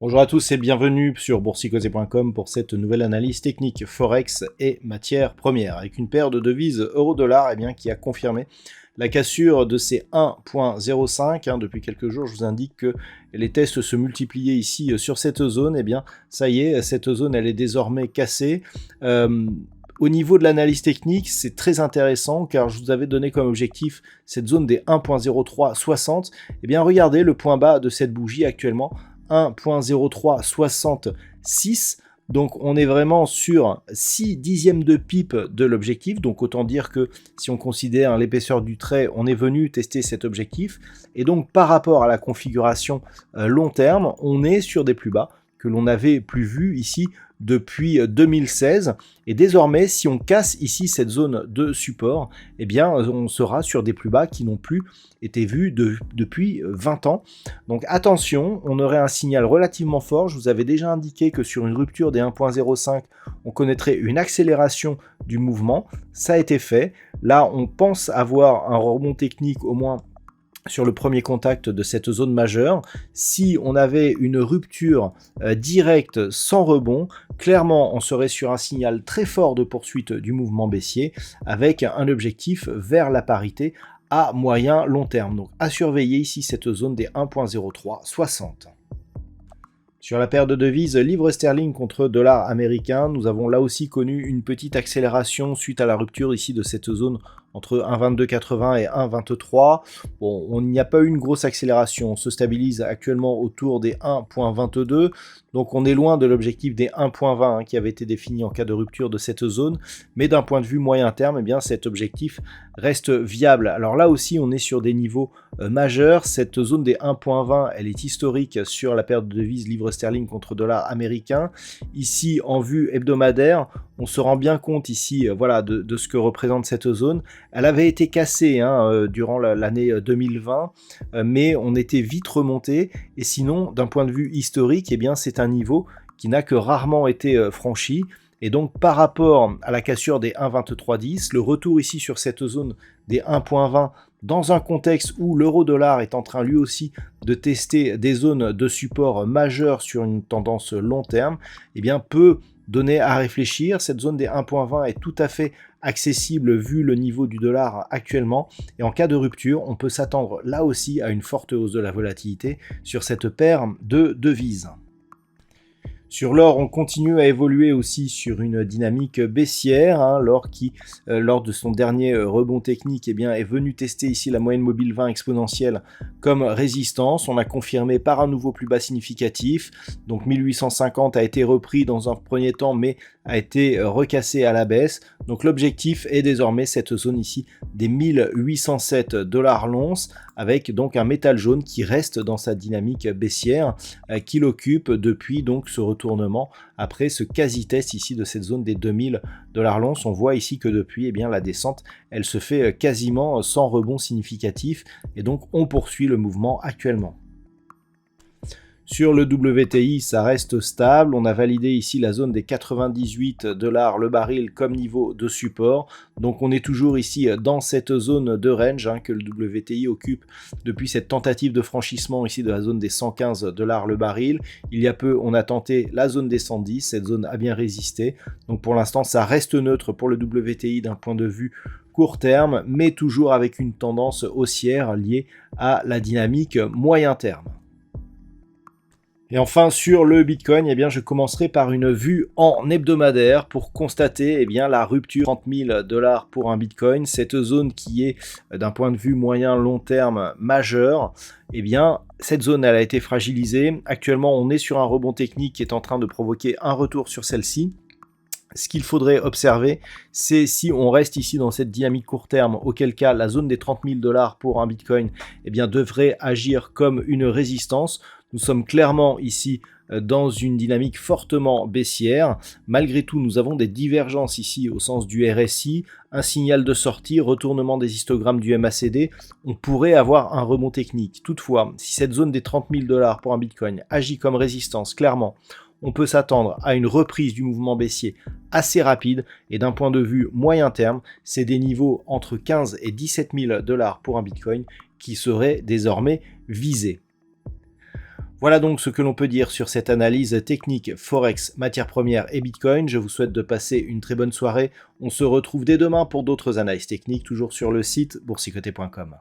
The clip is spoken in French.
Bonjour à tous et bienvenue sur boursicosé.com pour cette nouvelle analyse technique Forex et matières premières avec une paire de devises euro-dollar qui a confirmé la cassure de ces 1.05. Depuis quelques jours, je vous indique que les tests se multipliaient ici sur cette zone. Ça y est, cette zone elle est désormais cassée. Au niveau de l'analyse technique, c'est très intéressant car je vous avais donné comme objectif cette zone des 1.0360. Regardez le point bas de cette bougie actuellement. 1.0366, donc on est vraiment sur 6 dixièmes de pipe de l'objectif, donc autant dire que si on considère l'épaisseur du trait, on est venu tester cet objectif, et donc par rapport à la configuration long terme, on est sur des plus bas que l'on n'avait plus vu ici depuis 2016, et désormais si on casse ici cette zone de support, on sera sur des plus bas qui n'ont plus été vus depuis 20 ans. Donc attention, on aurait un signal relativement fort. Je vous avais déjà indiqué que sur une rupture des 1.05, on connaîtrait une accélération du mouvement. Ça a été fait. Là, on pense avoir un rebond technique au moins sur le premier contact de cette zone majeure. Si on avait une rupture directe sans rebond, clairement on serait sur un signal très fort de poursuite du mouvement baissier avec un objectif vers la parité à moyen long terme. Donc à surveiller ici cette zone des 1.0360. Sur la paire de devises livre sterling contre dollar américain, nous avons là aussi connu une petite accélération suite à la rupture ici de cette zone entre 1,2280 et 1,23. Bon, on n'y a pas eu une grosse accélération, on se stabilise actuellement autour des 1,22, donc on est loin de l'objectif des 1,20 qui avait été défini en cas de rupture de cette zone, mais d'un point de vue moyen terme, cet objectif reste viable. Alors là aussi, on est sur des niveaux majeurs. Cette zone des 1,20, elle est historique sur la paire de devises livre sterling contre dollar américain. Ici, en vue hebdomadaire, on se rend bien compte ici de ce que représente cette zone. Elle avait été cassée durant l'année 2020, mais on était vite remonté. Et sinon, d'un point de vue historique, c'est un niveau qui n'a que rarement été franchi. Et donc, par rapport à la cassure des 1,2310, le retour ici sur cette zone des 1,20, dans un contexte où l'euro-dollar est en train lui aussi de tester des zones de support majeures sur une tendance long terme, peut donner à réfléchir. Cette zone des 1,20 est tout à fait accessible vu le niveau du dollar actuellement, et en cas de rupture, on peut s'attendre là aussi à une forte hausse de la volatilité sur cette paire de devises. Sur l'or, on continue à évoluer aussi sur une dynamique baissière. L'or qui, lors de son dernier rebond technique, est venu tester ici la moyenne mobile 20 exponentielle comme résistance. On a confirmé par un nouveau plus bas significatif. Donc 1850 a été repris dans un premier temps, mais a été recassé à la baisse. Donc l'objectif est désormais cette zone ici des 1807 $ l'once, avec donc un métal jaune qui reste dans sa dynamique baissière, qui l'occupe depuis donc ce retournement après ce quasi-test ici de cette zone des 2000 $ l'once. On voit ici que depuis la descente elle se fait quasiment sans rebond significatif, et donc on poursuit le mouvement actuellement. Sur le WTI, ça reste stable. On a validé ici la zone des 98 $ le baril comme niveau de support. Donc on est toujours ici dans cette zone de range que le WTI occupe depuis cette tentative de franchissement ici de la zone des 115 $ le baril. Il y a peu, on a tenté la zone des 110. Cette zone a bien résisté. Donc pour l'instant, ça reste neutre pour le WTI d'un point de vue court terme, mais toujours avec une tendance haussière liée à la dynamique moyen terme. Et enfin, sur le Bitcoin, je commencerai par une vue en hebdomadaire pour constater la rupture 30 000 $ pour un Bitcoin, cette zone qui est d'un point de vue moyen long terme majeur. Cette zone elle a été fragilisée. Actuellement, on est sur un rebond technique qui est en train de provoquer un retour sur celle-ci. Ce qu'il faudrait observer, c'est si on reste ici dans cette dynamique court terme, auquel cas la zone des 30 000 $ pour un Bitcoin devrait agir comme une résistance. Nous sommes clairement ici dans une dynamique fortement baissière. Malgré tout, nous avons des divergences ici au sens du RSI, un signal de sortie, retournement des histogrammes du MACD, on pourrait avoir un rebond technique. Toutefois, si cette zone des 30 000 $ pour un Bitcoin agit comme résistance, clairement, on peut s'attendre à une reprise du mouvement baissier assez rapide, et d'un point de vue moyen terme, c'est des niveaux entre 15 et 17 000 $ pour un Bitcoin qui seraient désormais visés. Voilà donc ce que l'on peut dire sur cette analyse technique Forex, matières premières et Bitcoin. Je vous souhaite de passer une très bonne soirée. On se retrouve dès demain pour d'autres analyses techniques, toujours sur le site boursicoté.com.